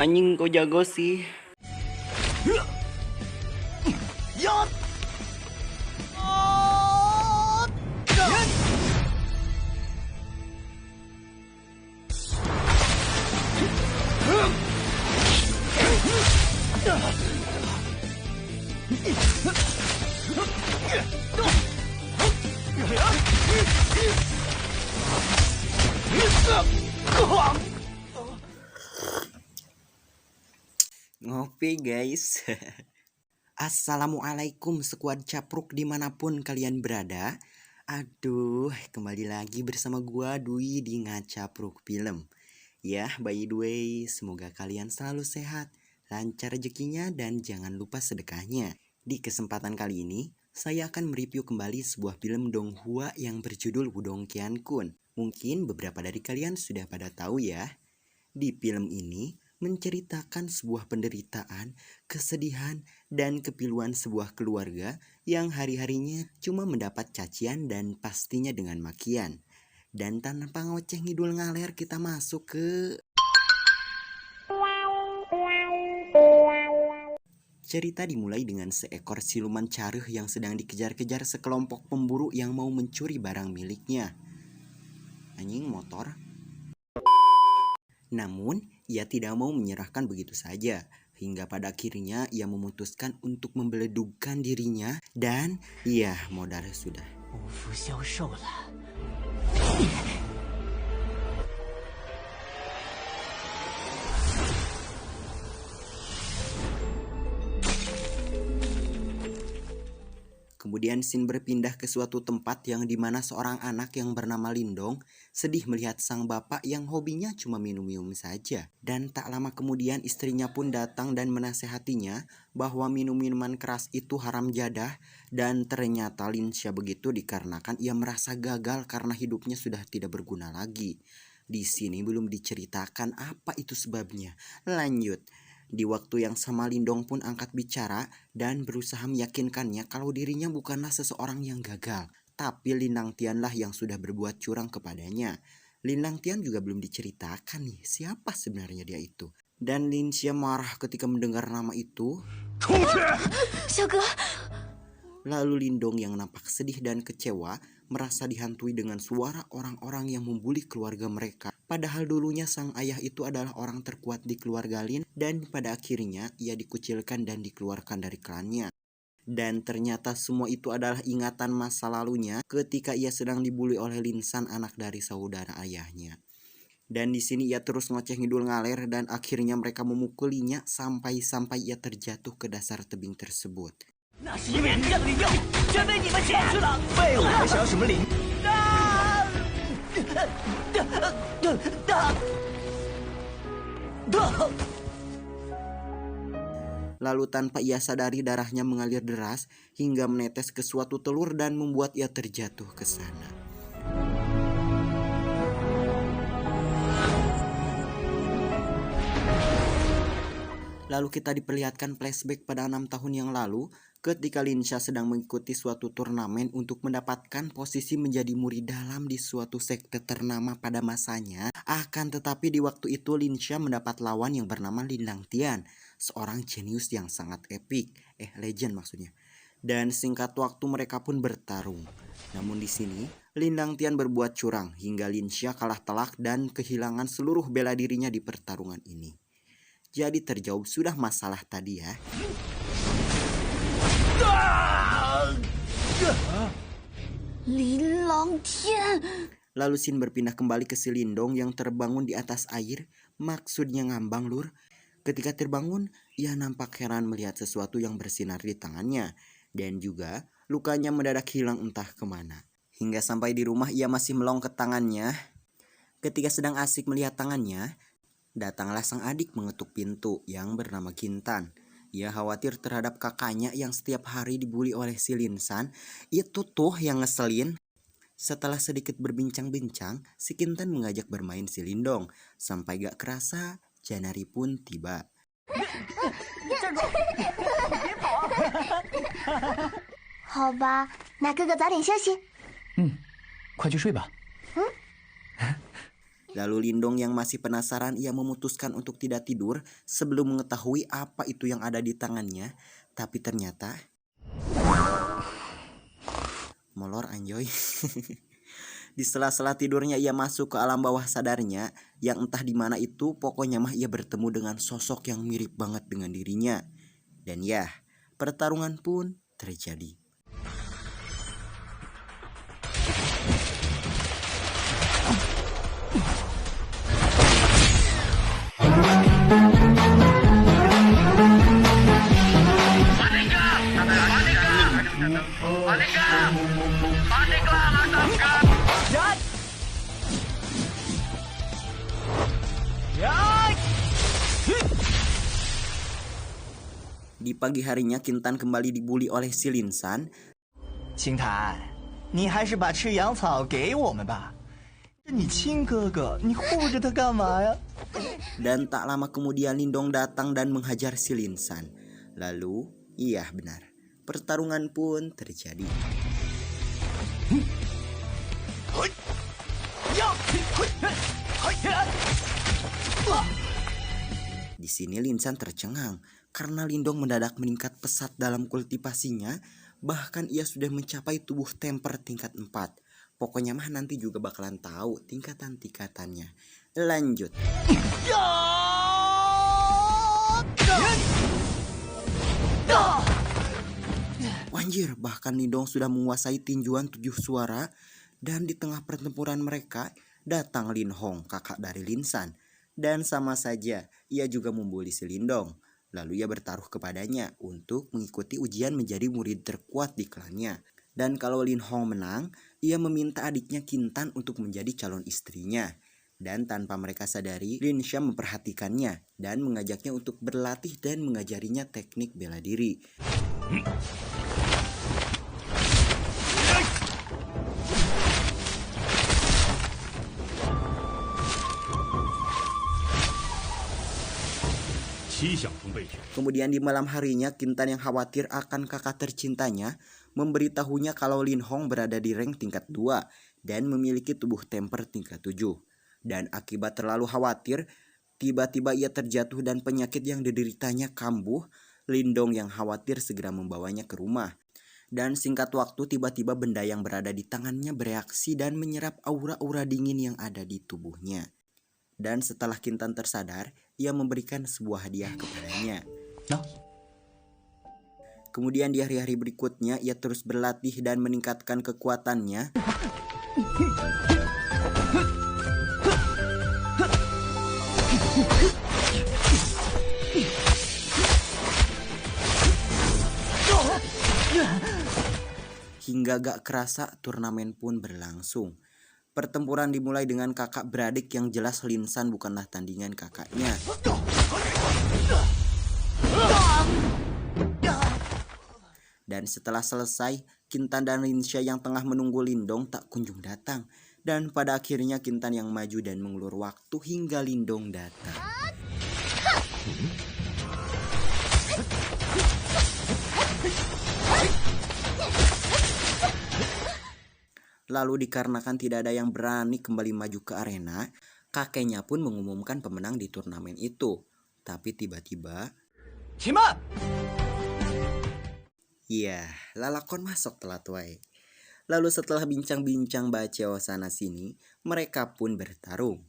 Anjing kok jago sih. Ngopi guys. Assalamualaikum sekuad capruk dimanapun kalian berada. Aduh, kembali lagi bersama gua Dwi di Ngacapruk Film. Ya, by the way, semoga kalian selalu sehat, lancar rezekinya, dan jangan lupa sedekahnya. Di kesempatan kali ini, saya akan mereview kembali sebuah film Donghua yang berjudul Wudong Qiankun. Mungkin beberapa dari kalian sudah pada tahu ya. Di film ini menceritakan sebuah penderitaan, kesedihan, dan kepiluan sebuah keluarga yang hari-harinya cuma mendapat cacian dan pastinya dengan makian. Dan tanpa ngoceh ngidul ngaler kita masuk ke cerita. Dimulai dengan seekor siluman caruh yang sedang dikejar-kejar sekelompok pemburu yang mau mencuri barang miliknya. Anjing motor. Namun, ia tidak mau menyerahkan begitu saja. Hingga pada akhirnya ia memutuskan untuk membeledugkan dirinya dan iya, modal sudah. Kemudian scene berpindah ke suatu tempat yang dimana seorang anak yang bernama Lindong sedih melihat sang bapak yang hobinya cuma minum-minum saja. Dan tak lama kemudian istrinya pun datang dan menasehatinya bahwa minum minuman keras itu haram jadah. Dan ternyata Linsha begitu dikarenakan ia merasa gagal karena hidupnya sudah tidak berguna lagi. Di sini belum diceritakan apa itu sebabnya. Lanjut. Di waktu yang sama Lindong pun angkat bicara dan berusaha meyakinkannya kalau dirinya bukanlah seseorang yang gagal, tapi Lindang Tianlah yang sudah berbuat curang kepadanya. Lindang Tian juga belum diceritakan nih siapa sebenarnya dia itu. Dan Linsha marah ketika mendengar nama itu. Lalu Lindong yang nampak sedih dan kecewa merasa dihantui dengan suara orang-orang yang membuli keluarga mereka. Padahal dulunya sang ayah itu adalah orang terkuat di keluarga Lin dan pada akhirnya ia dikucilkan dan dikeluarkan dari klannya. Dan ternyata semua itu adalah ingatan masa lalunya ketika ia sedang dibuli oleh Lin San, anak dari saudara ayahnya. Dan di sini ia terus ngoceh ngidul ngaler dan akhirnya mereka memukulinya sampai ia terjatuh ke dasar tebing tersebut. Lalu tanpa ia sadari darahnya mengalir deras hingga menetes ke suatu telur dan membuat ia terjatuh ke sana. Lalu kita diperlihatkan flashback pada 6 tahun yang lalu ketika Linsha sedang mengikuti suatu turnamen untuk mendapatkan posisi menjadi murid dalam di suatu sekte ternama pada masanya. Akan tetapi di waktu itu Linsha mendapat lawan yang bernama Lindang Tian, seorang jenius yang sangat epik, legend maksudnya. Dan singkat waktu mereka pun bertarung. Namun di sini Lindang Tian berbuat curang hingga Linsha kalah telak dan kehilangan seluruh bela dirinya di pertarungan ini. Jadi terjawab sudah masalah tadi ya. Lindang Tian. Lalu scene berpindah kembali ke si Lindong yang terbangun di atas air. Maksudnya ngambang lur. Ketika terbangun, ia nampak heran melihat sesuatu yang bersinar di tangannya. Dan juga lukanya mendadak hilang entah kemana. Hingga sampai di rumah ia masih melong ke tangannya. Ketika sedang asik melihat tangannya, datanglah sang adik mengetuk pintu yang bernama Kintan. Ia khawatir terhadap kakaknya yang setiap hari dibully oleh si Lin San. Itu tuh yang ngeselin. Setelah sedikit berbincang-bincang, si Kintan mengajak bermain si Lindong. Sampai gak kerasa, Janari pun tiba. 好吧，那哥哥早点休息。快去睡吧。嗯， Lalu Lindong yang masih penasaran, ia memutuskan untuk tidak tidur sebelum mengetahui apa itu yang ada di tangannya. Tapi ternyata molor anjoy. Di sela-sela tidurnya ia masuk ke alam bawah sadarnya yang entah di mana itu, pokoknya mah ia bertemu dengan sosok yang mirip banget dengan dirinya. Dan ya, pertarungan pun terjadi. Di pagi harinya Kintan kembali dibully oleh si Linsan. 青檀，你还是把吃羊草给我们吧。你亲哥哥，你护着他干嘛呀？ Dan tak lama kemudian Lindong datang dan menghajar si Linsan. Lalu, iya benar, pertarungan pun terjadi. Di sini Linsan tercengang karena Lindong mendadak meningkat pesat dalam kultivasinya. Bahkan ia sudah mencapai tubuh temper tingkat 4. Pokoknya mah nanti juga bakalan tahu tingkatan-tingkatannya. Lanjut. Anjir, bahkan Lindong sudah menguasai tinjuan 7 suara. Dan di tengah pertempuran mereka datang Lin Hong, kakak dari Linsan. Dan sama saja ia juga membuli si Lindong. Lalu ia bertaruh kepadanya untuk mengikuti ujian menjadi murid terkuat di klannya. Dan kalau Lin Hong menang, ia meminta adiknya Kintan untuk menjadi calon istrinya. Dan tanpa mereka sadari, Lin Sha memperhatikannya dan mengajaknya untuk berlatih dan mengajarinya teknik bela diri. Kemudian di malam harinya, Kintan yang khawatir akan kakak tercintanya memberitahunya kalau Lin Hong berada di rank tingkat 2 dan memiliki tubuh temper tingkat 7. Dan akibat terlalu khawatir, tiba-tiba ia terjatuh dan penyakit yang dideritanya kambuh. Lindong yang khawatir segera membawanya ke rumah. Dan singkat waktu, tiba-tiba benda yang berada di tangannya bereaksi dan menyerap aura-aura dingin yang ada di tubuhnya. Dan setelah Kintan tersadar, ia memberikan sebuah hadiah kepadanya. Kemudian di hari-hari berikutnya, ia terus berlatih dan meningkatkan kekuatannya. Hingga gak kerasa turnamen pun berlangsung. Pertempuran dimulai dengan kakak beradik yang jelas Linsan bukanlah tandingan kakaknya. Dan setelah selesai, Kintan dan Lin Sha yang tengah menunggu Lindong tak kunjung datang. Dan pada akhirnya Kintan yang maju dan mengulur waktu hingga Lindong datang. Lalu dikarenakan tidak ada yang berani kembali maju ke arena, kakeknya pun mengumumkan pemenang di turnamen itu. Tapi tiba-tiba, iya, lalakon masuk telat wae. Lalu setelah bincang-bincang baceo sana sini, mereka pun bertarung.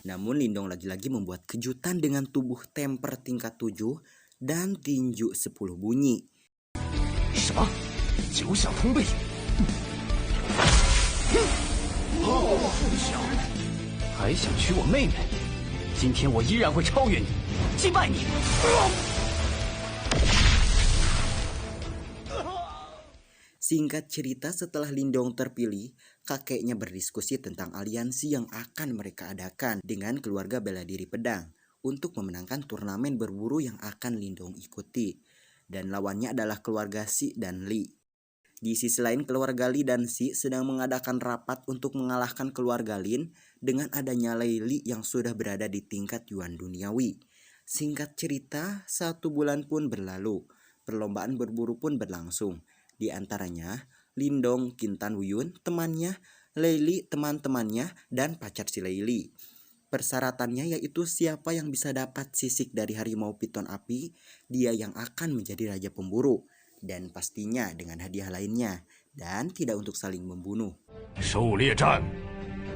Namun Lindong lagi-lagi membuat kejutan dengan tubuh temper tingkat 7 dan tinju 10 bunyi. Singkat cerita, setelah Lindong terpilih, kakeknya berdiskusi tentang aliansi yang akan mereka adakan dengan keluarga bela diri pedang untuk memenangkan turnamen berburu yang akan Lindong ikuti. Dan lawannya adalah keluarga Si dan Li. Di sisi lain keluarga Li dan Si sedang mengadakan rapat untuk mengalahkan keluarga Lin dengan adanya Lei Li yang sudah berada di tingkat Yuan duniawi. Singkat cerita, 1 bulan pun berlalu. Perlombaan berburu pun berlangsung. Di antaranya, Lindong, Kintan Wuyun, temannya, Lei Li, teman-temannya, dan pacar si Lei Li. Persyaratannya yaitu siapa yang bisa dapat sisik dari harimau piton api, dia yang akan menjadi raja pemburu. Dan pastinya dengan hadiah lainnya, dan tidak untuk saling membunuh. 狩猎战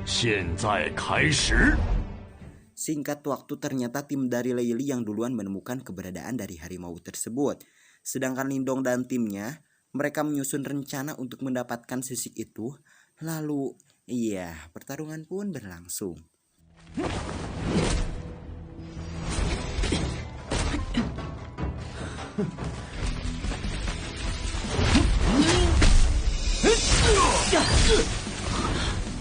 现在开始。 Singkat waktu ternyata tim dari Lei Li yang duluan menemukan keberadaan dari harimau tersebut. Sedangkan Lindong dan timnya, mereka menyusun rencana untuk mendapatkan sisik itu. Lalu, pertarungan pun berlangsung.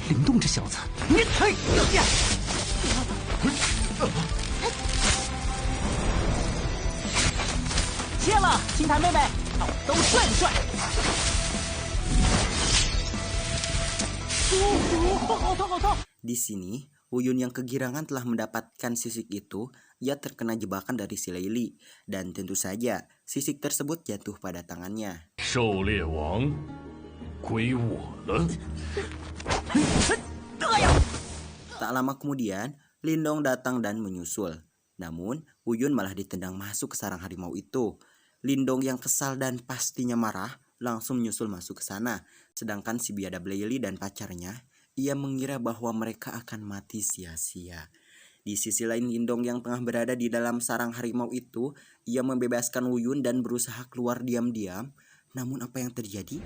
Lindong 这小子，你嘿！谢了，金檀妹妹，都帅不帅？好痛好痛！ Di sini, Wuyun yang kegirangan telah mendapatkan sisik itu, ia terkena jebakan dari si Lei Li. Dan tentu saja, sisik tersebut jatuh pada tangannya. 狩猎王归我了。 Tak lama kemudian, Lindong datang dan menyusul. Namun, Wuyun malah ditendang masuk ke sarang harimau itu. Lindong yang kesal dan pastinya marah, langsung menyusul masuk ke sana. Sedangkan si biadab Lei Li dan pacarnya, ia mengira bahwa mereka akan mati sia-sia. Di sisi lain, Lindong yang tengah berada di dalam sarang harimau itu, ia membebaskan Wuyun dan berusaha keluar diam-diam. Namun apa yang terjadi?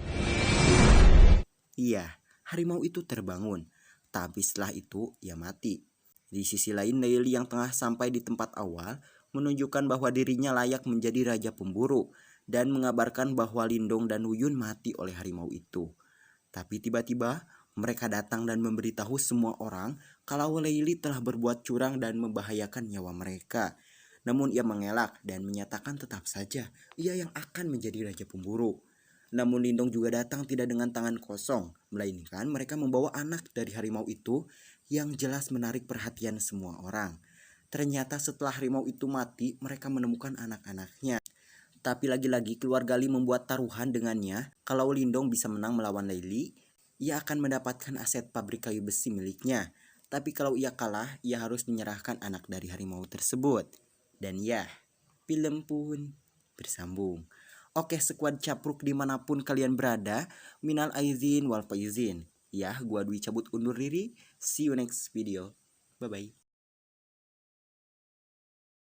Iya, harimau itu terbangun. Tapi setelah itu, ia mati. Di sisi lain, Lei Li yang tengah sampai di tempat awal, menunjukkan bahwa dirinya layak menjadi raja pemburu. Dan mengabarkan bahwa Lindong dan Wuyun mati oleh harimau itu. Tapi tiba-tiba, mereka datang dan memberitahu semua orang kalau Lei Li telah berbuat curang dan membahayakan nyawa mereka. Namun ia mengelak dan menyatakan tetap saja ia yang akan menjadi raja pemburu. Namun Lindong juga datang tidak dengan tangan kosong, melainkan mereka membawa anak dari harimau itu yang jelas menarik perhatian semua orang. Ternyata setelah harimau itu mati, mereka menemukan anak-anaknya. Tapi lagi-lagi keluarga Li membuat taruhan dengannya, kalau Lindong bisa menang melawan Lei Li, ia akan mendapatkan aset pabrik kayu besi miliknya. Tapi kalau ia kalah, ia harus menyerahkan anak dari harimau tersebut. Dan ya, film pun bersambung. Oke, sekuat capruk dimanapun kalian berada, minal aizin wal faizin. Ya, gua Dwi cabut undur diri. See you next video. Bye-bye.